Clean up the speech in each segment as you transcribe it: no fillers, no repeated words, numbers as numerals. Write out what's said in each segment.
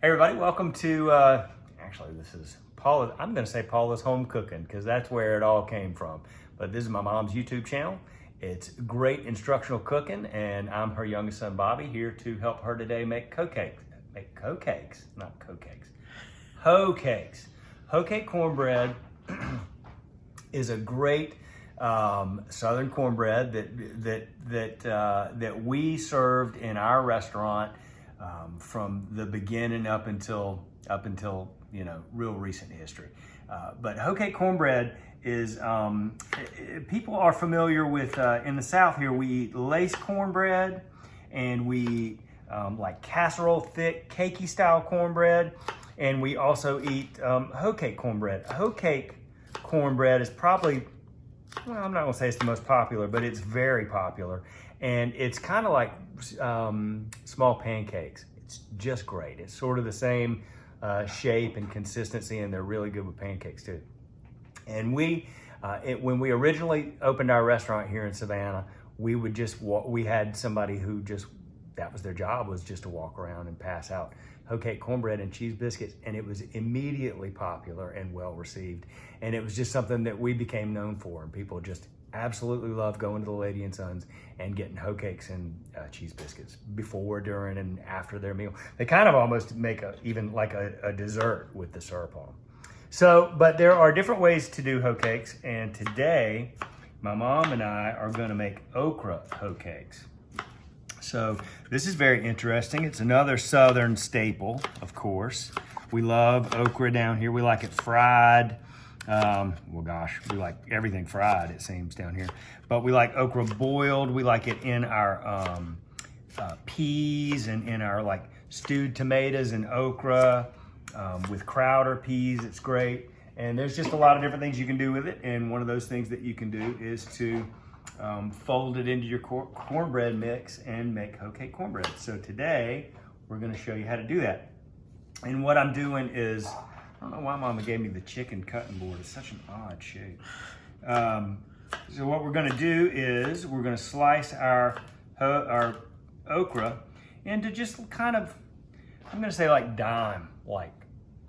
Hey everybody, welcome to, actually this is Paula, I'm gonna say Paula's Home Cooking because that's where it all came from. But this is my mom's YouTube channel. It's great instructional cooking and I'm her youngest son Bobby here to help her today make hoe cakes. Not co-cakes. Hoe cakes. Hoe cake cornbread is a great Southern cornbread that we served in our restaurant from the beginning up until real recent history. But hoe cake cornbread is people are familiar with in the South here we eat lace cornbread and we eat like casserole thick cakey style cornbread, and we also eat hoe cake cornbread. Hoe cake cornbread is probably, well, I'm not gonna say it's the most popular, but it's very popular. And it's kind of like small pancakes. It's just great. It's sort of the same shape and consistency, and they're really good with pancakes too. And when we originally opened our restaurant here in Savannah, we would just we had somebody who just, that was their job, was just to walk around and pass out hoe cake cornbread and cheese biscuits, and it was immediately popular and well received. And it was just something that we became known for, and people just absolutely love going to the Lady and Sons and getting hoe cakes and cheese biscuits before, during, and after their meal. They kind of almost make even like a dessert with the syrup on them. So, but there are different ways to do hoe cakes, and today my mom and I are gonna make okra hoe cakes. So this is very interesting. It's another Southern staple, of course. We love okra down here. We like it fried. Well, gosh, we like everything fried, it seems, down here. But we like okra boiled. We like it in our peas and in our like stewed tomatoes and okra with crowder peas. It's great. And there's just a lot of different things you can do with it. And one of those things that you can do is to fold it into your cornbread mix and make hoe cake cornbread. So today we're going to show you how to do that. And what I'm doing is, I don't know why Mama gave me the chicken cutting board. It's such an odd shape. So what we're going to do is we're going to slice our okra into just kind of, I'm going to say like dime-like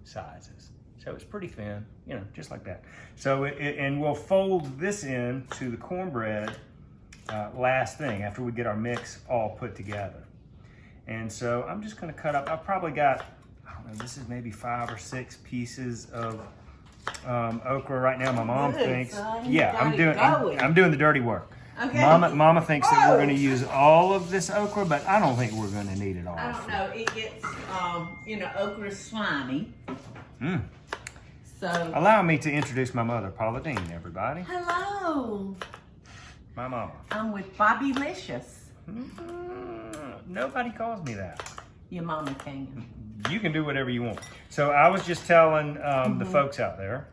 sizes. So it's pretty thin, just like that. So, and we'll fold this in to the cornbread last thing after we get our mix all put together. And so I'm just gonna cut up, I've probably got, I don't know, this is maybe 5 or 6 pieces of okra right now. My mom thinks, yeah, I'm doing the dirty work. Okay. Mama thinks that we're gonna use all of this okra, but I don't think we're gonna need it all. I don't know, it gets, okra's slimy. So, allow me to introduce my mother, Paula Deen, everybody. Hello. My mama. I'm with Bobbylicious. Nobody calls me that. Your mama can. You can do whatever you want. So I was just telling the folks out there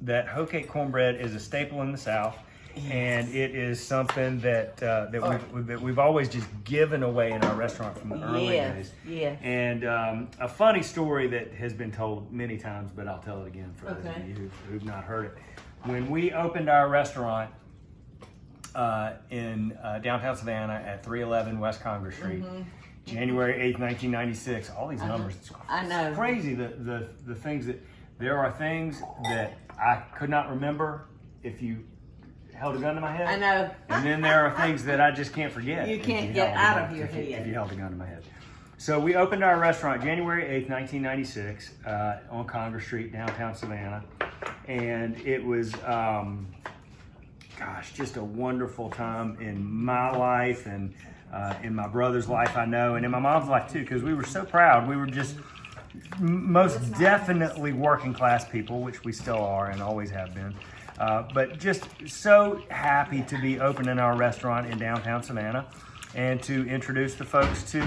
that hoe cake cornbread is a staple in the South. Yes. And it is something that we've always just given away in our restaurant from the early days. Yeah. And a funny story that has been told many times, but I'll tell it again for those of you who've not heard it. When we opened our restaurant in downtown Savannah at 311 West Congress Street, January 8th, 1996, all these numbers, it's crazy the things that, there are things that I could not remember if you held a gun to my head. I know. And then there are things that I just can't forget. You can't get out of your head. If you held a gun to my head. So we opened our restaurant January 8th, 1996 on Congress Street, downtown Savannah. And it was, just a wonderful time in my life and in my brother's life, I know, and in my mom's life too, because we were so proud. We were just most definitely working class people, which we still are and always have been. But just so happy to be opening our restaurant in downtown Savannah and to introduce the folks to,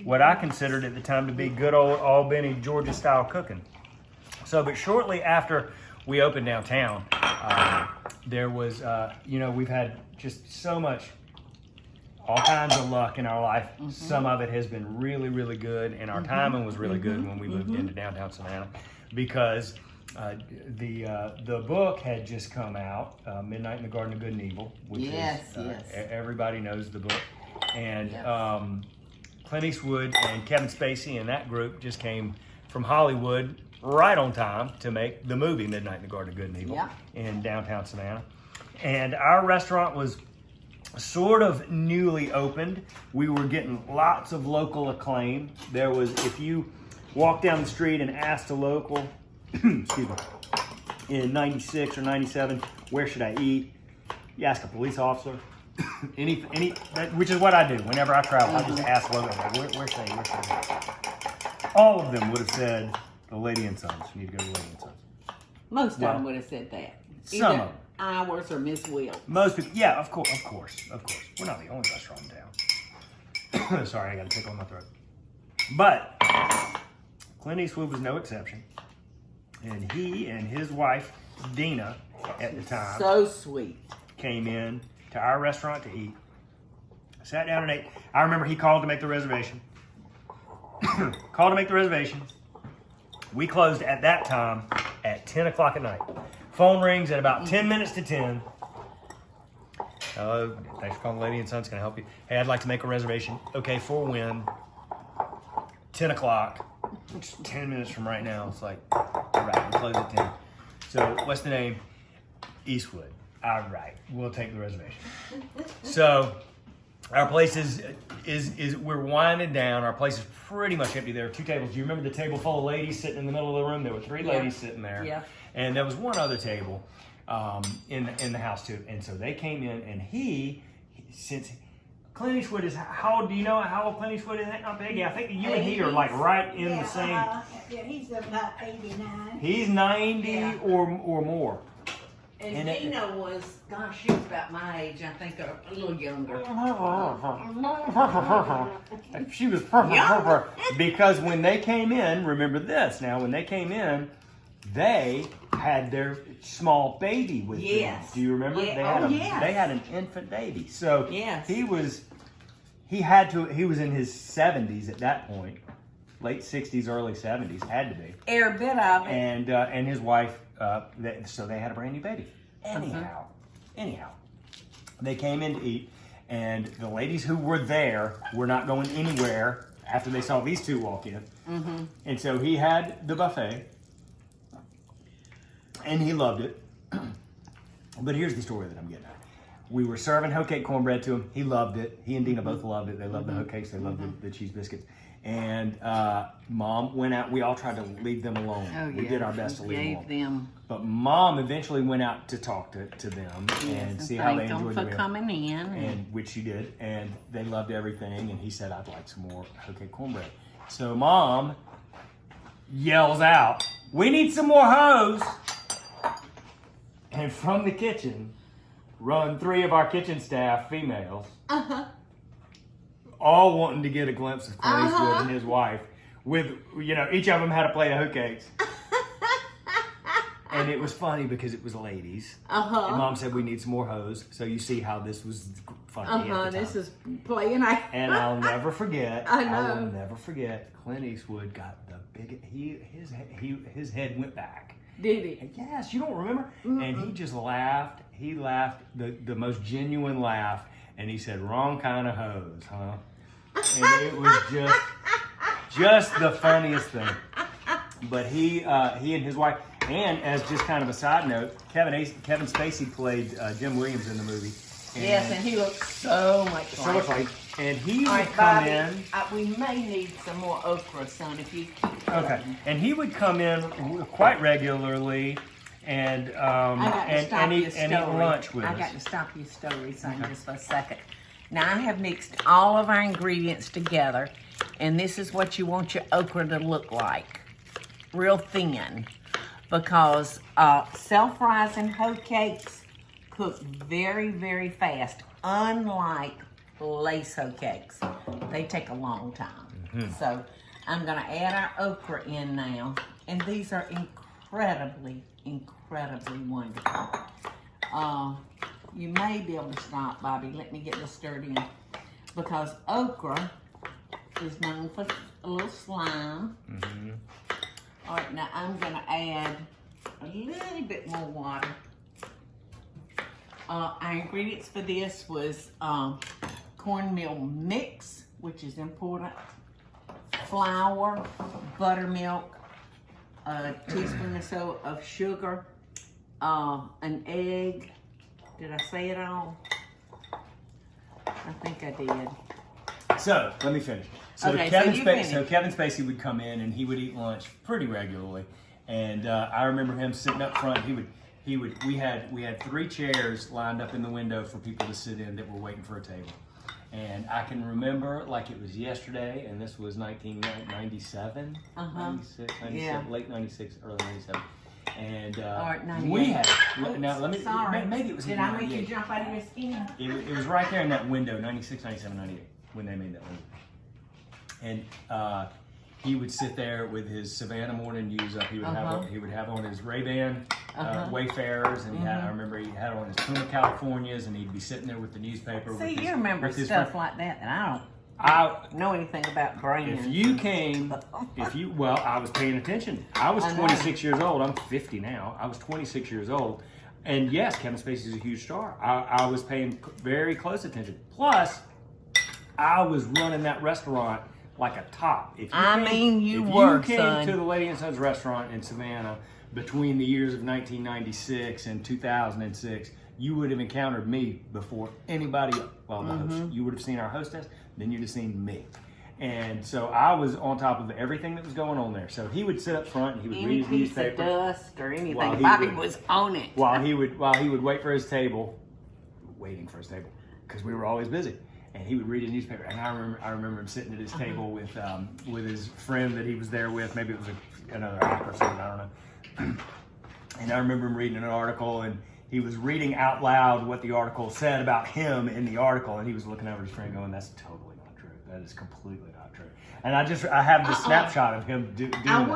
what I considered at the time to be good old Albany, Georgia style cooking. So, but shortly after we opened downtown, there was, we've had just so much, all kinds of luck in our life. Some of it has been really, really good, and our timing was really good when we moved into downtown Savannah because the book had just come out, Midnight in the Garden of Good and Evil, which is everybody knows the book, and Clint Eastwood and Kevin Spacey and that group just came from Hollywood right on time to make the movie Midnight in the Garden of Good and Evil in downtown Savannah. And our restaurant was sort of newly opened. We were getting lots of local acclaim. There was, if you walked down the street and asked a local, excuse me, in 96 or 97, where should I eat? You ask a police officer, which is what I do. Whenever I travel, I just ask locals, where should I eat? All of them would have said, the Lady and Sons. You need to go to the Lady and Sons. Most of them would have said that. Some of them. Ours or Miss Will. Most people, yeah, of course. We're not the only restaurant in town. Sorry, I got a tickle in my throat. But Clint Eastwood was no exception. And he and his wife, Dina, at the time, so sweet, came in to our restaurant to eat. Sat down and ate. I remember he called to make the reservation. We closed at that time at 10 o'clock at night. Phone rings at about 10 minutes to 10. Hello, thanks for calling Lady and Sons. Can I help you? Hey, I'd like to make a reservation. Okay, for when? 10 o'clock. It's 10 minutes from right now. It's like, all right, we close at 10. So what's the name? Eastwood. All right, we'll take the reservation. So our place is we're winding down. Our place is pretty much empty. There are two tables. Do you remember the table full of ladies sitting in the middle of the room? There were three ladies sitting there. Yeah. And there was one other table in the house too. And so they came in, and since Clint Eastwood is, how old, do you know how old Clint Eastwood is? Not big. Yeah, I think you and he are like right in the same. Yeah, he's about 89. He's 90 or more. And Dina was, gosh, she was about my age, I think, a little younger. She was perfect. Because when they came in, remember this now, when they came in, they had their small baby with them. Do you remember? Yeah. They had an infant baby. So he was in his 70s at that point. Late 60s, early 70s, had to be. Every bit of it. And his wife, so they had a brand new baby. Anyhow, they came in to eat, and the ladies who were there were not going anywhere after they saw these two walk in. Mm-hmm. And so he had the buffet, and he loved it. But here's the story that I'm getting at. We were serving hoe cake cornbread to him. He loved it. He and Dina both loved it. They loved the hoe cakes. They loved the cheese biscuits. And Mom went out. We all tried to leave them alone. We did our best to leave them alone. But Mom eventually went out to talk to them and see how they enjoyed the meal. Coming in. And which she did. And they loved everything. And he said, I'd like some more hoe cake cornbread. So Mom yells out, we need some more hoes. And from the kitchen run three of our kitchen staff, females. All wanting to get a glimpse of Clint Eastwood and his wife. With, each of them had a plate of hoe cakes. And it was funny because it was ladies. And Mom said, we need some more hoes. So you see how this was funny at the time. This is playing. And I'll never forget. I know. I will never forget. Clint Eastwood got the biggest, his head went back. Did he? And yes, you don't remember? And he just laughed. He laughed the most genuine laugh. And he said, wrong kind of hose, huh? And it was just the funniest thing. But he and his wife, and as just kind of a side note, Kevin Spacey played Jim Williams in the movie. And he looked so much like. And he would come in. We may need some more okra, son, if you keep going. Okay. And he would come in quite regularly and eat lunch with us. I got to stop your story, son, just for a second. Now, I have mixed all of our ingredients together, and this is what you want your okra to look like. Real thin, because self-rising hoe cakes cook very, very fast, unlike lace hoe cakes. They take a long time. So I'm going to add our okra in now, and these are incredibly, incredibly wonderful. You may be able to stop, Bobby. Let me get this stirred in. Because okra is known for a little slime. All right, now I'm going to add a little bit more water. Our ingredients for this was cornmeal mix, which is important. Flour, buttermilk, a teaspoon or so of sugar, an egg. Did I say it all? I think I did. So let me finish. So Okay, so Kevin Spacey would come in and he would eat lunch pretty regularly, and I remember him sitting up front. We had 3 chairs lined up in the window for people to sit in that were waiting for a table, and I can remember like it was yesterday, and this was 1997, 96, 97, Yeah. late 96, early 97. And Or 98. we had, now let me, Sorry. maybe it was Did in I make you 98. jump out of your skin? It was right there in that window, 96, 97, 98, when they made that movie. And he would sit there with his Savannah morning news up. He would have on his Ray-Ban Wayfarers, and I remember he had on his Puma Californias, and he'd be sitting there with the newspaper. See, with his, you remember with his stuff friend. like that I don't know anything about brands. If you came, well, I was paying attention. I was 26 years old. I'm 50 now. I was 26 years old. And yes, Kevin Spacey's a huge star. I was paying very close attention. Plus, I was running that restaurant like a top. If you came to the Lady and Sons restaurant in Savannah between the years of 1996 and 2006, you would have encountered me before anybody, well, the host. You would have seen our hostess, then you'd have seen me. And so I was on top of everything that was going on there. So he would sit up front and he would read his piece of newspaper. dust or anything. While he Bobby would- was on it. While he would wait for his table, waiting for his table, because we were always busy. And he would read his newspaper, and I remember him sitting at his table with his friend that he was there with. Maybe it was another actor or something, I don't know. And I remember him reading an article, and he was reading out loud what the article said about him in the article, and he was looking over at his friend going, "That's totally not true. That is completely not true." And I have the snapshot of him doing that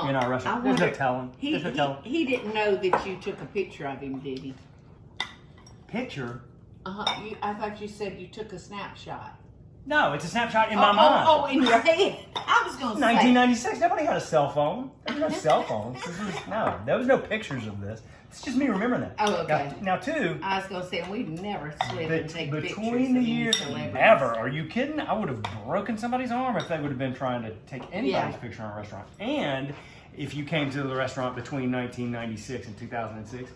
in our restaurant. There's no telling. There's no telling. He didn't know that you took a picture of him, did he? Picture? I thought you said you took a snapshot. No, it's a snapshot in my mind. Oh, in your head. I was going to say. 1996. Nobody had a cell phone. There was no cell phones. There was no pictures of this. It's just me remembering that. Oh, okay. Now, two. I was going to say, we'd never slip and take pictures Between the of years, celebrities. never. Are you kidding? I would have broken somebody's arm if they would have been trying to take anybody's picture in a restaurant. And if you came to the restaurant between 1996 and 2006,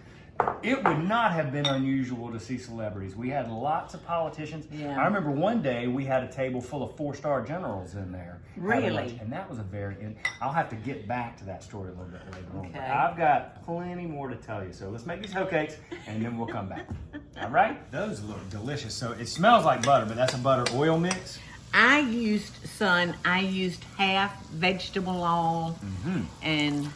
it would not have been unusual to see celebrities. We had lots of politicians. Yeah. I remember one day we had a table full of 4-star generals in there. having lunch, Really? and that was I'll have to get back to that story a little bit later on. But Okay. I've got plenty more to tell you. So let's make these hoe cakes, and then we'll come back. All right? Those look delicious. So it smells like butter, but that's a butter oil mix. I used half vegetable oil and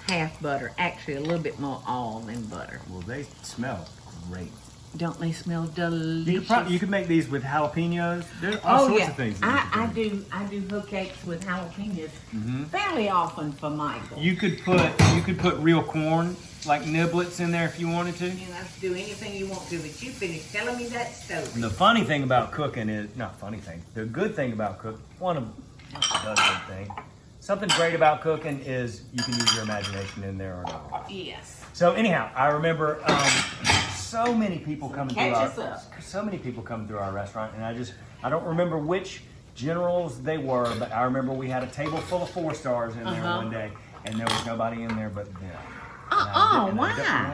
half butter. Actually, a little bit more oil than butter. Well, they smell great. Don't they smell delicious? You could make these with jalapenos. There's all sorts of things. That I you could do hoe cakes with jalapenos fairly often for Michael. You could put real corn, like niblets, in there if you wanted to. You know, do anything you want to, but you finish telling me that story. And the funny thing about cooking is, not funny thing, the good thing about cooking, one of the good thing, something great about cooking is you can use your imagination in there or not. Yes. So anyhow, I remember so many people coming through Catch us up. so many people coming through our restaurant, and I don't remember which generals they were, but I remember we had a table full of 4 stars in there one day, and there was nobody in there but them. Why?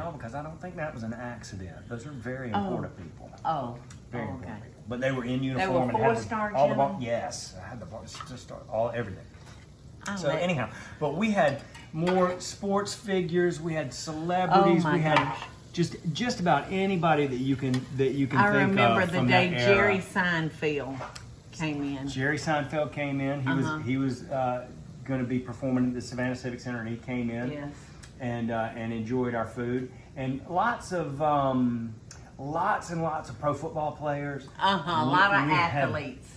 Well, because I don't think that was an accident. Those are very important people. Oh. Very okay. important people. But they were in uniform. were and had 4-star all the generals? Yes, I had the just everything. So like- anyhow, but we had more sports figures. We had celebrities. Oh my we had gosh. just about anybody that you can I think remember of the from day that era. Jerry Seinfeld came in. Jerry Seinfeld came in. He was going to be performing at the Savannah Civic Center, and he came in. Yes. And enjoyed our food, and lots and lots of pro football players. A lot of We had- athletes.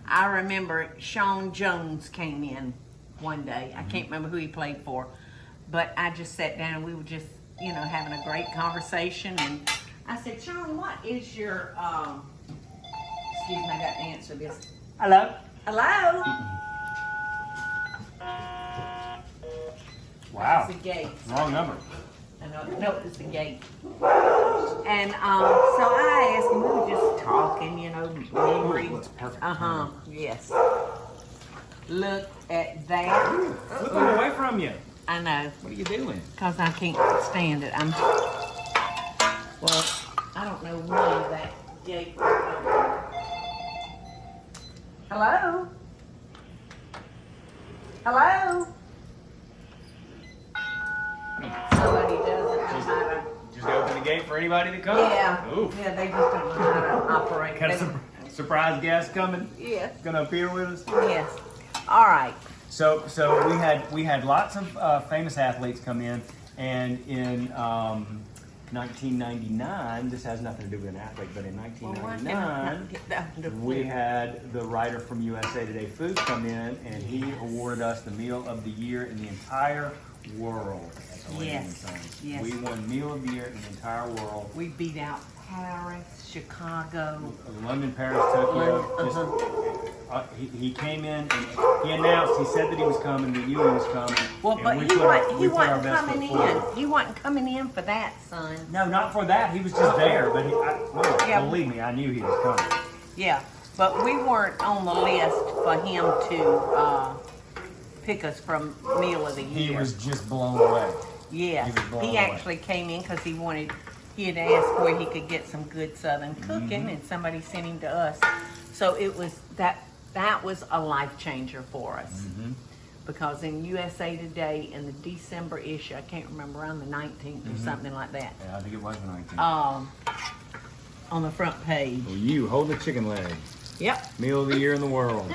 I remember Sean Jones came in one day. I can't remember who he played for, but I just sat down and we were just, having a great conversation. And I said, Sean, what is your, excuse me, I got to answer this. Hello. Hello? Wow. That's the gate. Wrong number. I No, it was the gate. And so I asked him, we were just talking, you know, memories. Looks perfect. Yes. Look at that. Flip them away from you. I know, What are you doing? because I can't stand it. Well, I don't know when that gate was open. Hello? Hello? Somebody doesn't know how to. Just open the gate for anybody to come? Yeah. Ooh. Yeah, they just don't know how to operate. Got a surprise guest coming? Yeah. Gonna appear with us? Yes. All right. So we had lots of famous athletes come in, and in 1999, this has nothing to do with an athlete, but in 1999, we had the writer from USA Today Foods come in, and he awarded us the Meal of the Year in the entire world. Yes. Yes. We won Meal of the Year in the entire world. We beat out Paris, Chicago. London, Paris, Tokyo. He came in and he announced, he said that he was coming, that you was coming. Well, but he wasn't coming in. He wasn't coming in for that, son. No, not for that. He was just there. But believe me, I knew he was coming. Yeah, but we weren't on the list for him to pick us from Meal of the Year. He was just blown away. Yeah, he actually came in because he had asked where he could get some good Southern cooking, and somebody sent him to us. So it was that was a life changer for us. Because in USA Today, in the December issue, I can't remember, around the 19th or something like that. Yeah, I think it was the 19th. On the front page. Well, you hold the chicken leg. Yep. Meal of the Year in the world.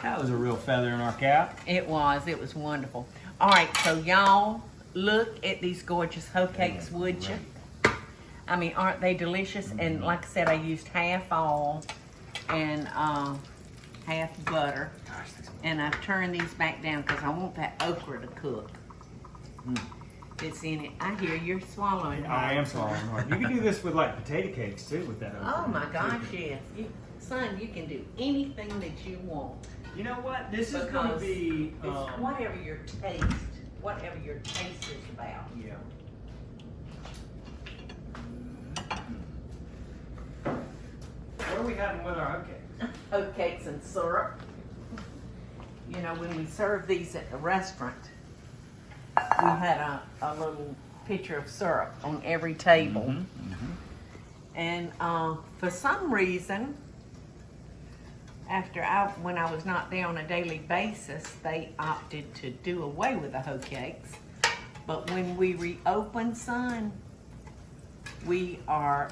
That was a real feather in our cap. It was wonderful. All right, so y'all look at these gorgeous hoe cakes, would you? I mean, aren't they delicious? And like I said, I used half all and half butter. And I've turned these back down because I want that okra to cook. It's in it. I hear you're swallowing hard. I am swallowing hard. You can do this with like potato cakes too with that. Oh my gosh, yes. Son, you can do anything that you want. You know what? This is going to be it's whatever your taste is about. Yeah. What are we having with our hoe cakes? Hoe cakes and syrup. You know, when we serve these at the restaurant, we had a little pitcher of syrup on every table. And for some reason, when I was not there on a daily basis, they opted to do away with the hoe cakes. But when we reopen, son, we are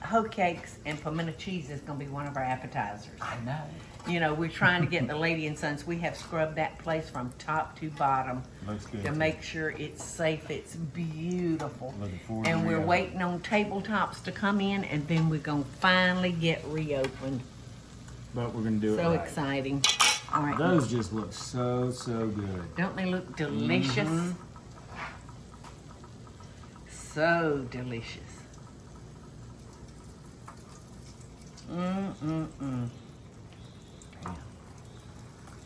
hoe cakes and pimento cheese is going to be one of our appetizers. I know. You know, we're trying to get the Lady and Sons. We have scrubbed that place from top to bottom Looks good to too. make sure it's safe. It's beautiful. Looking forward And to we're reopen. waiting on tabletops to come in, and then we're going to finally get reopened. But we're going to do it So right. exciting. All right. Those just look so good. Don't they look delicious? So delicious.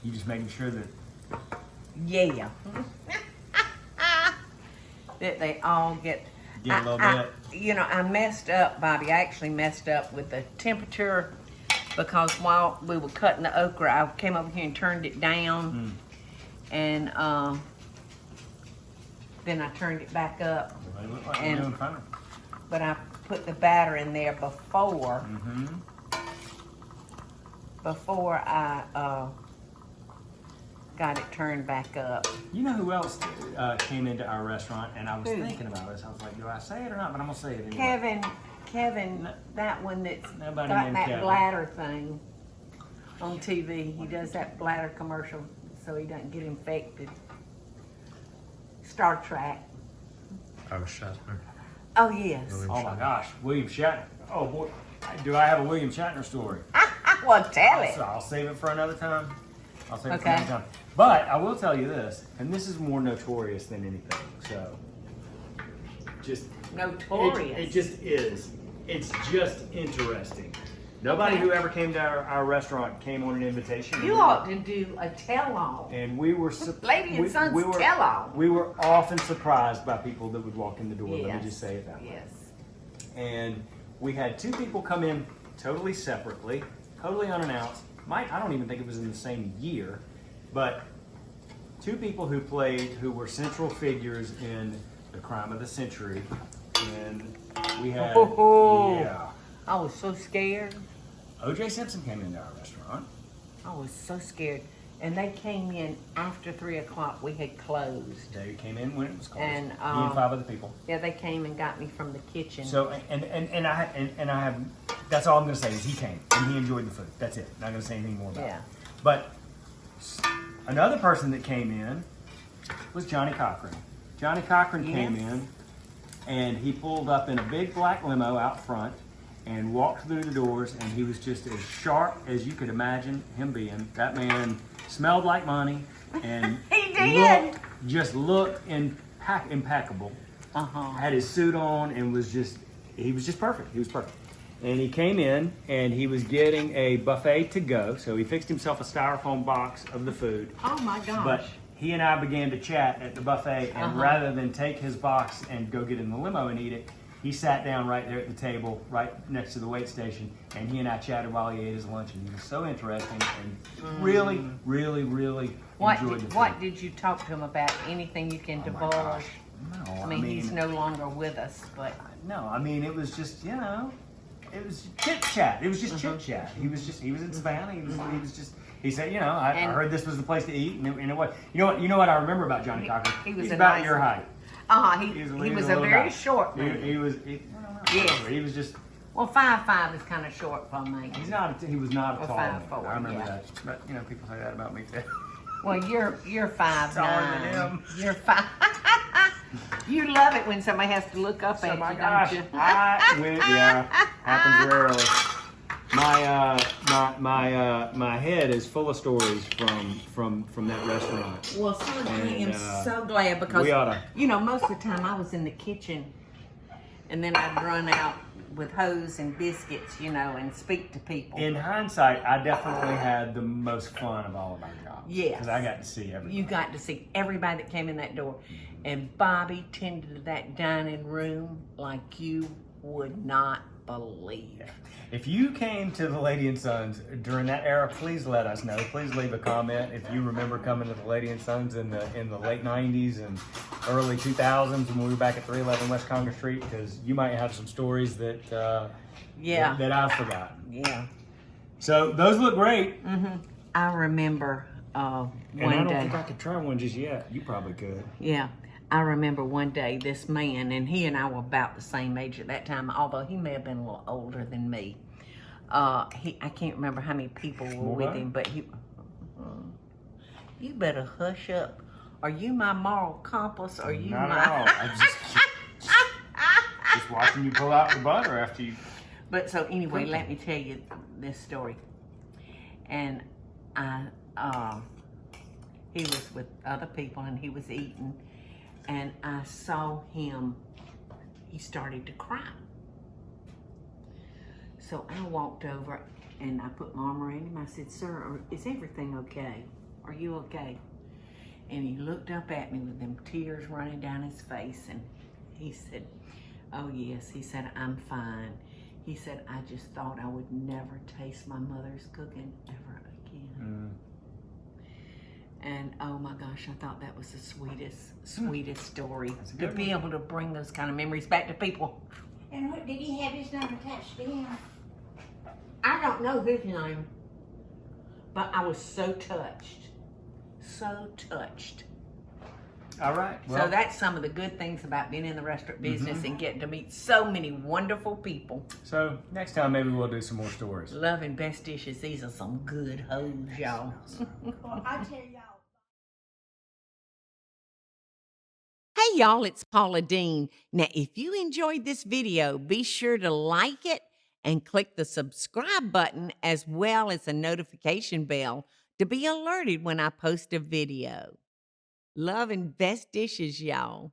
You just making sure that Yeah. That they all get a little bit. You know, I messed up, Bobby. I actually messed up with the temperature because while we were cutting the okra, I came over here and turned it down, and then I turned it back up. They look like And- they're doing fine. But I put the batter in there before I got it turned back up. You know who else came into our restaurant, and I was Who? thinking about this. I was like, do I say it or not? But I'm gonna say it anyway. Kevin, that one that's Nobody got named that Kevin. bladder thing on TV. He does that bladder commercial so he doesn't get infected. Star Trek. I was Shatner. Oh, yes. Oh my gosh, William Shatner. Oh boy, do I have a William Shatner story? Well, tell it. So I'll save it for another time. I'll save it for Okay. another time. But I will tell you this, and this is more notorious than anything. So, just Notorious. It just is. It's just interesting. Nobody Okay. who ever came to our restaurant came on an invitation. You ought to do a tell-all. And we were Lady and Son's tell-all. We were often surprised by people that would walk in the door. Let me just say it that way. Yes. And we had two people come in totally separately, totally unannounced. I don't even think it was in the same year, but two people who were central figures in the crime of the century. And we had, yeah. I was so scared. O.J. Simpson came into our restaurant. I was so scared. And they came in after 3 o'clock. We had closed. They came in when it was closed. And, he and 5 other people. Yeah, they came and got me from the kitchen. So and I have, that's all I'm going to say is he came and he enjoyed the food. That's it. Not going to say anything more about it. But another person that came in was Johnny Cochran. Johnny Cochran came in and he pulled up in a big black limo out front and walked through the doors, and he was just as sharp as you could imagine him being. That man smelled like money and He did. looked impeccable. Had his suit on and he was just perfect. He was perfect. And he came in and he was getting a buffet to go. So he fixed himself a styrofoam box of the food. Oh my gosh. But he and I began to chat at the buffet, and rather than take his box and go get in the limo and eat it, he sat down right there at the table, right next to the wait station, and he and I chatted while he ate his lunch, and he was so interesting and really, really, really enjoyed the food. What did you talk to him about? Anything you can Oh my divulge? gosh. No, I mean, he's no longer with us, but No, I mean, it was just, it was chit chat. It was just chit chat. He was in Savannah. He said, I heard this was the place to eat, and it was. You know what I remember about Johnny Cochran? he was He's a about nice your height. he was a very short man. He was just. Well, 5'5" is kind of short for me. He was not a Or tall man. 5'4", I remember yeah. that. But people say that about me too. Well, you're 5'9". Taller than him. You're 5. You love it when somebody has to look up at Oh my you, gosh! don't you? Happens rarely. My head is full of stories from that restaurant. Well, son, I am And, so glad because we oughta. Most of the time I was in the kitchen, and then I'd run out with hose and biscuits, and speak to people. In hindsight, I definitely had the most fun of all of our jobs. Yes. Because I got to see everybody. You got to see everybody that came in that door, and Bobby tended to that dining room like you would not believe. Yeah. If you came to the Lady and Sons during that era, please let us know. Please leave a comment if you remember coming to the Lady and Sons in the late 90s and early 2000s when we were back at 311 West Congress Street, because you might have some stories that I've forgotten. Yeah. So those look great. I remember And one I don't day. think I could try one just yet. You probably could. Yeah. I remember one day this man, and he and I were about the same age at that time, although he may have been a little older than me. I can't remember how many people were with him, but you better hush up. Are you my moral compass? Or you Not my? at all. I just watching you pull out the butter after you. But so anyway, let me tell you this story. And he was with other people, and he was eating, and I saw him. He started to cry. So I walked over and I put my arm around him. I said, "Sir, is everything okay? Are you okay?" And he looked up at me with them tears running down his face, and he said, "Oh yes," he said, "I'm fine." He said, "I just thought I would never taste my mother's cooking ever again." And oh my gosh, I thought that was the sweetest story. To be able to bring those kind of memories back to people. And what, did he have his name attached to him? I don't know his name, but I was so touched. So touched. All right. Well, So that's some of the good things about being in the restaurant business and getting to meet so many wonderful people. so next time maybe we'll do some more stories. Loving best dishes. These are some good hoes, y'all. Well, I tell y'all. Hey y'all, it's Paula Deen. Now, if you enjoyed this video, be sure to like it and click the subscribe button as well as the notification bell to be alerted when I post a video. Love and best dishes, y'all.